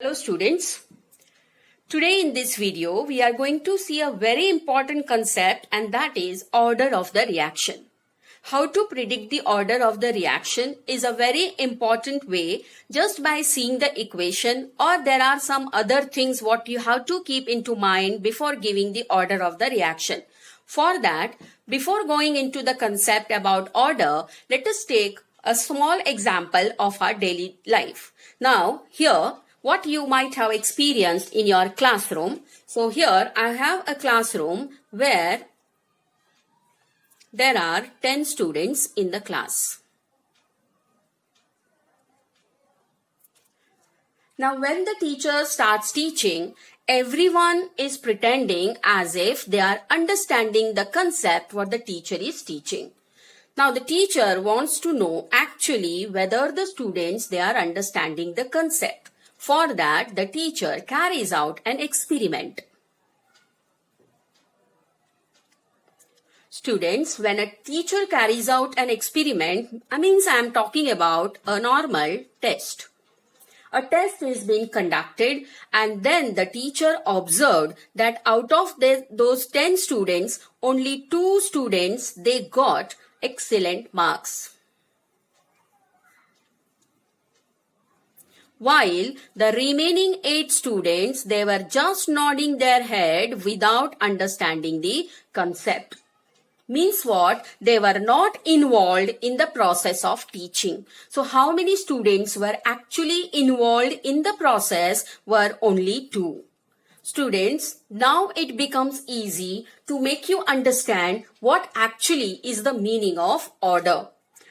Hello students. Today in this video we are going to see a very important concept, and that is order of the reaction. How to predict the order of the reaction is a very important way just by seeing the equation, or there are some other things what you have to keep into mind before giving the order of the reaction. For that, before going into the concept about order, let us take a small example of our daily life. Now here what you might have experienced in your classroom. So here I have a classroom where there are 10 students in the class. Now when the teacher starts teaching, everyone is pretending as if they are understanding the concept what the teacher is teaching. Now the teacher wants to know actually whether the students they are understanding the concept. For that, the teacher carries out an experiment. Students, when a teacher carries out an experiment, I am talking about a normal test. A test is being conducted, and then the teacher observed that out of those 10 students, only 2 students they got excellent marks, while the remaining 8 students they were just nodding their head without understanding the concept. Means what? They were not involved in the process of teaching. So how many students were actually involved in the process were only 2. Students, now it becomes easy to make you understand what actually is the meaning of order.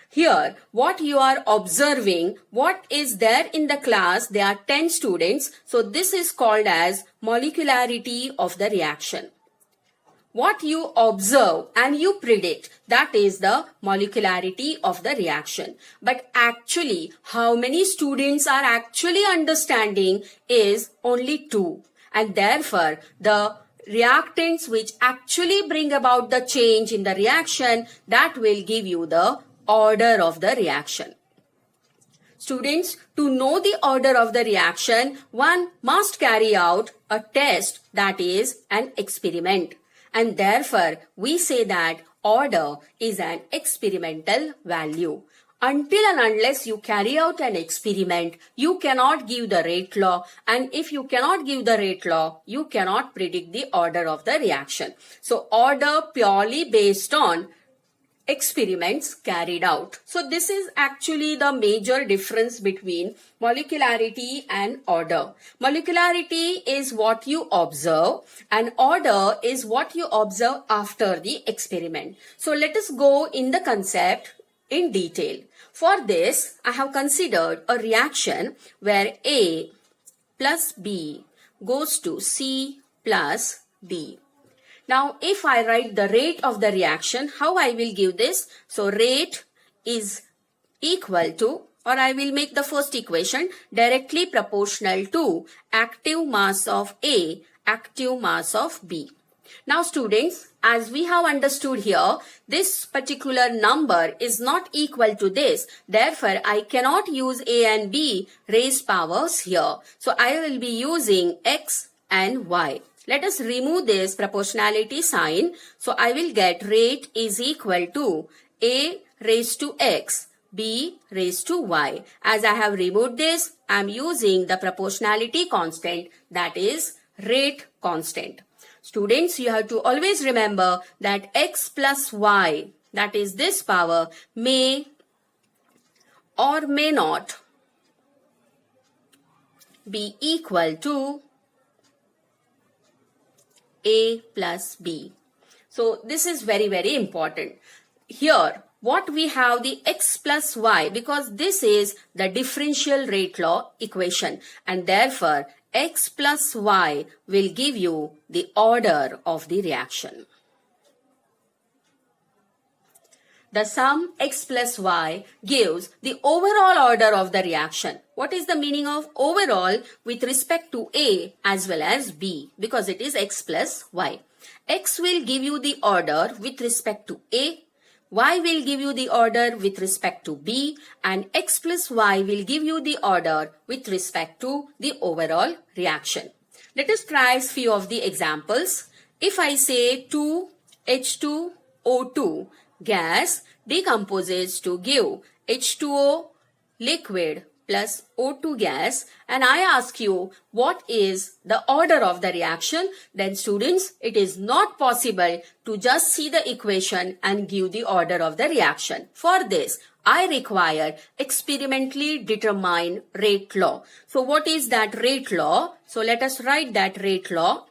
Here, what you are observing, what is there in the class, there are 10 students. So this is called as molecularity of the reaction. What you observe and you predict, that is the molecularity of the reaction. But actually, how many students are actually understanding is only 2. And therefore, the reactants which actually bring about the change in the reaction, that will give you the order of the reaction. Students, to know the order of the reaction, one must carry out a test, that is an experiment. And therefore, we say that order is an experimental value. Until and unless you carry out an experiment, you cannot give the rate law. And if you cannot give the rate law, you cannot predict the order of the reaction. So, order purely based on experiments carried out. So this is actually the major difference between molecularity and order. Molecularity is what you observe, and order is what you observe after the experiment. So let us go in the concept in detail. For this, I have considered a reaction where A plus B goes to C plus D. Now, if I write the rate of the reaction, how I will give this? So, rate is equal to, or I will make the first equation directly proportional to active mass of A, active mass of B. Now, students, as we have understood here, this particular number is not equal to this. Therefore, I cannot use A and B raised powers here. So, I will be using X and Y. Let us remove this proportionality sign. So I will get rate is equal to A raised to X, B raised to Y. As I have removed this, I am using the proportionality constant, that is rate constant. Students, you have to always remember that X plus Y, that is this power, may or may not be equal to A plus B. So this is very, very important. Here, what we have the X plus Y, because this is the differential rate law equation, and therefore X plus Y will give you the order of the reaction. The sum X plus Y gives the overall order of the reaction. What is the meaning of overall with respect to A as well as B? Because it is X plus Y. X will give you the order with respect to A, Y will give you the order with respect to B, and X plus Y will give you the order with respect to the overall reaction. Let us try few of the examples. If I say 2H2O2 gas decomposes to give H2O liquid plus O2 gas, and I ask you what is the order of the reaction, then students, it is not possible to just see the equation and give the order of the reaction. For this, I require experimentally determine rate law. So what is that rate law? So let us write that rate law.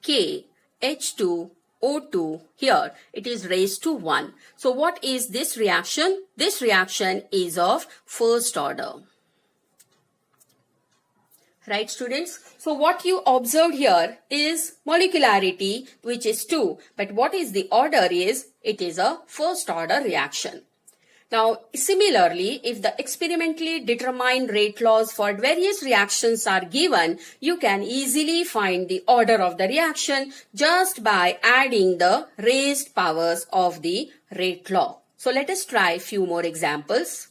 K H2O2, here it is raised to 1. So what is this reaction? This reaction is of first order. Right, students? So what you observed here is molecularity, which is 2. But what is the order is, it is a first order reaction. Now, similarly, if the experimentally determined rate laws for various reactions are given, you can easily find the order of the reaction just by adding the raised powers of the rate law. So let us try a few more examples.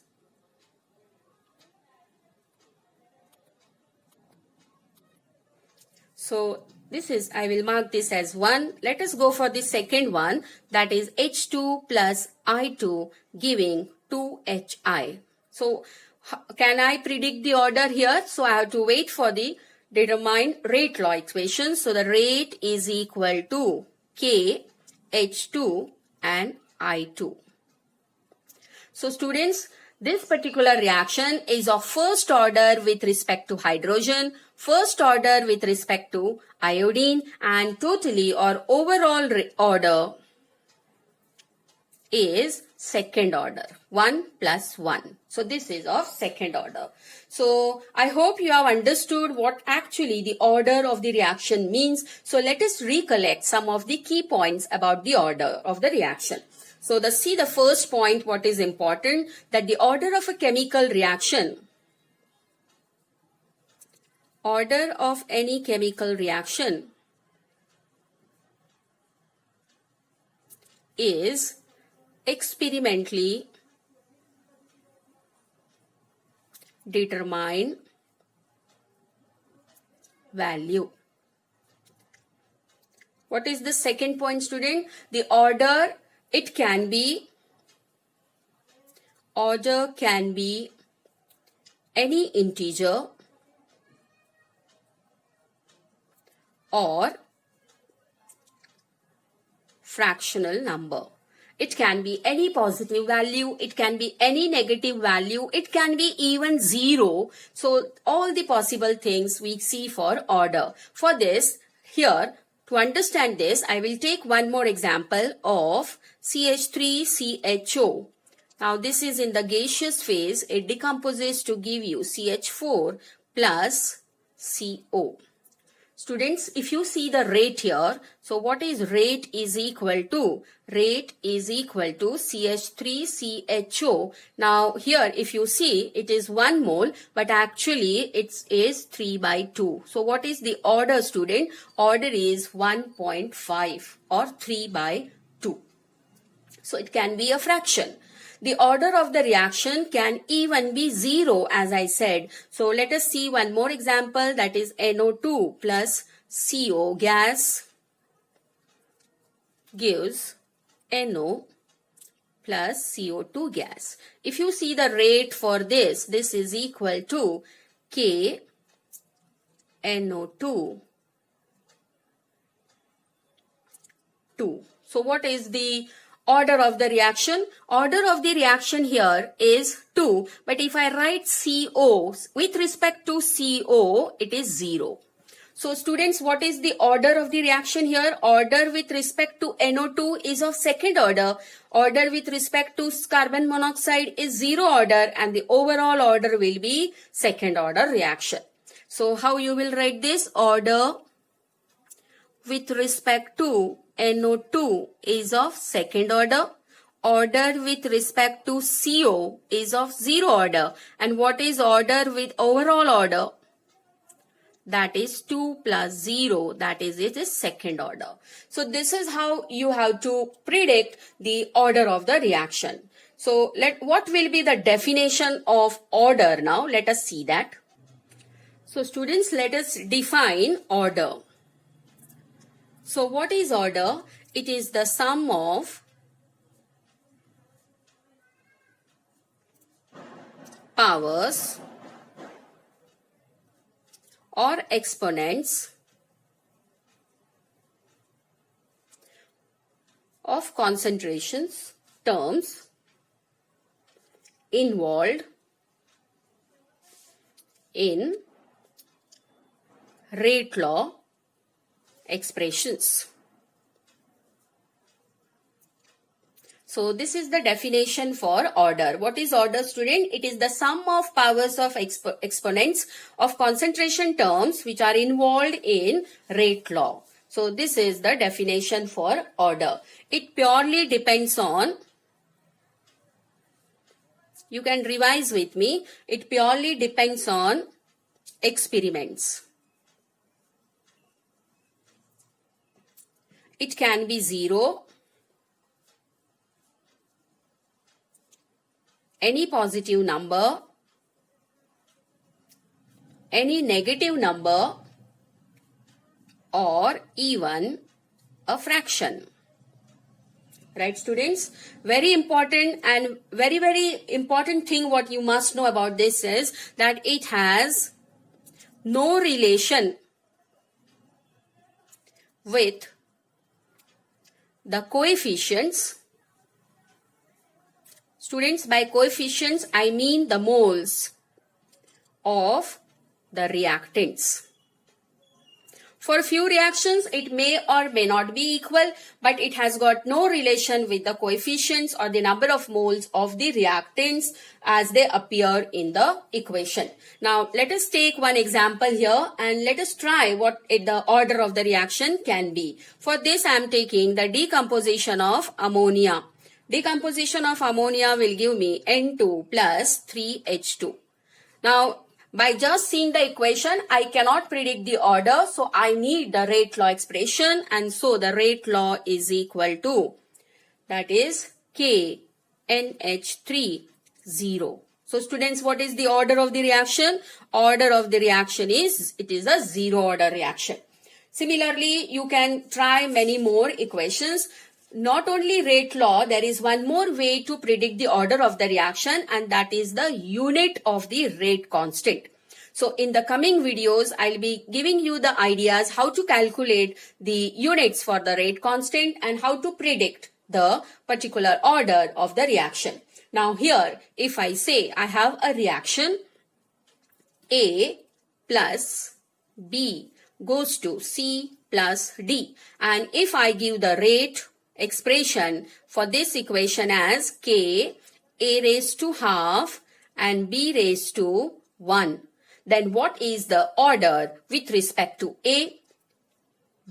So this is, I will mark this as 1. Let us go for the second one, that is H2 plus I2 giving 2HI. So can I predict the order here? So I have to wait for the determined rate law equation. So the rate is equal to K, H2 and I2. So students, this particular reaction is of first order with respect to hydrogen, first order with respect to iodine, and totally or overall order is second order, 1 plus 1. So this is of second order. So I hope you have understood what actually the order of the reaction means. So let us recollect some of the key points about the order of the reaction. So see the first point, what is important, that the order of a chemical reaction, order of any chemical reaction is experimentally determined value. What is the second point, student? The order, it can be, order can be any integer or fractional number. It can be any positive value, it can be any negative value, it can be even 0. So all the possible things we see for order. For this, here, to understand this, I will take one more example of CH3CHO. Now this is in the gaseous phase, it decomposes to give you CH4 plus CO. Students, if you see the rate here, so what is rate is equal to? Rate is equal to CH3CHO. Now here if you see, it is 1 mole, but actually it is 3 by 2. So what is the order, student? Order is 1.5 or 3 by 2. So it can be a fraction. The order of the reaction can even be 0, as I said. So let us see one more example, that is NO2 plus CO gas gives NO plus CO2 gas. If you see the rate for this is equal to K NO2 2. So what is the order of the reaction? Order of the reaction here is 2. But if I write CO, with respect to CO, it is 0. So students, what is the order of the reaction here? Order with respect to NO2 is of second order. Order with respect to carbon monoxide is 0 order, and the overall order will be second order reaction. So how you will write this? Order with respect to NO2 is of second order. Order with respect to CO is of 0 order. And what is order with overall order? that is 2 plus 0, that is it is second order. So this is how you have to predict the order of the reaction. So what will be the definition of order now? Let us see that. So students, let us define order. So what is order? It is the sum of powers or exponents of concentrations terms involved in rate law expressions. So this is the definition for order. What is order, student? It is the sum of powers of exponents of concentration terms which are involved in rate law. So this is the definition for order. It purely depends on, you can revise with me, it purely depends on experiments. It can be 0, any positive number, any negative number, or even a fraction. Right, students? Very important and very important thing what you must know about this is that it has no relation with the coefficients. Students, by coefficients, I mean the moles of the reactants. For few reactions, it may or may not be equal, but it has got no relation with the coefficients or the number of moles of the reactants as they appear in the equation. Now, let us take one example here and let us try what the order of the reaction can be. For this, I am taking the decomposition of ammonia. Decomposition of ammonia will give me N2 plus 3H2. Now, by just seeing the equation, I cannot predict the order. So, I need the rate law expression. And so, the rate law is equal to, that is KNH3, 0. So, students, what is the order of the reaction? Order of the reaction is, it is a 0 order reaction. Similarly, you can try many more equations. Not only rate law, there is one more way to predict the order of the reaction, and that is the unit of the rate constant. So in the coming videos, I'll be giving you the ideas how to calculate the units for the rate constant and how to predict the particular order of the reaction. Now here, if I say I have a reaction A plus B goes to C plus D, and if I give the rate expression for this equation as K A raised to half and B raised to 1, then what is the order with respect to A,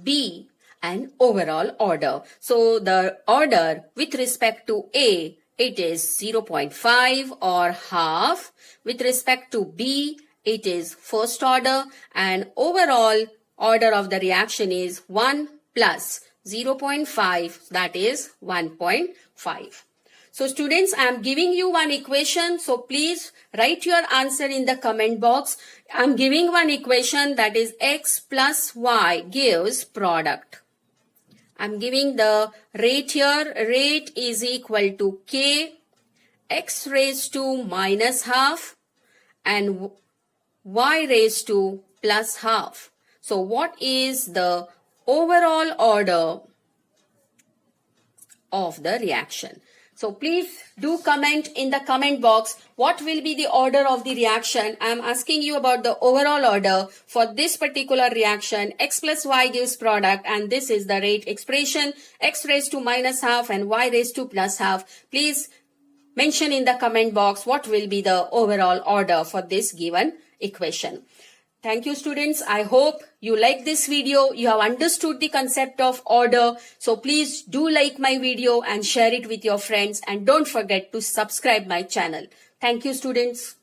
B and overall order? So the order with respect to A, it is 0.5 or half. With respect to B, it is first order, and overall order of the reaction is 1 plus 0.5, that is 1.5. So students, I am giving you one equation. So please write your answer in the comment box. I am giving one equation that is x plus y gives product. I am giving the rate here. Rate is equal to K x raised to minus half and y raised to plus half. So what is the overall order of the reaction? So please do comment in the comment box what will be the order of the reaction. I am asking you about the overall order for this particular reaction. X plus y gives product, and this is the rate expression, x raised to minus half and y raised to plus half. Please mention in the comment box what will be the overall order for this given equation. Thank you, students. I hope you like this video. You have understood the concept of order. So please do like my video and share it with your friends. And don't forget to subscribe my channel. Thank you, students.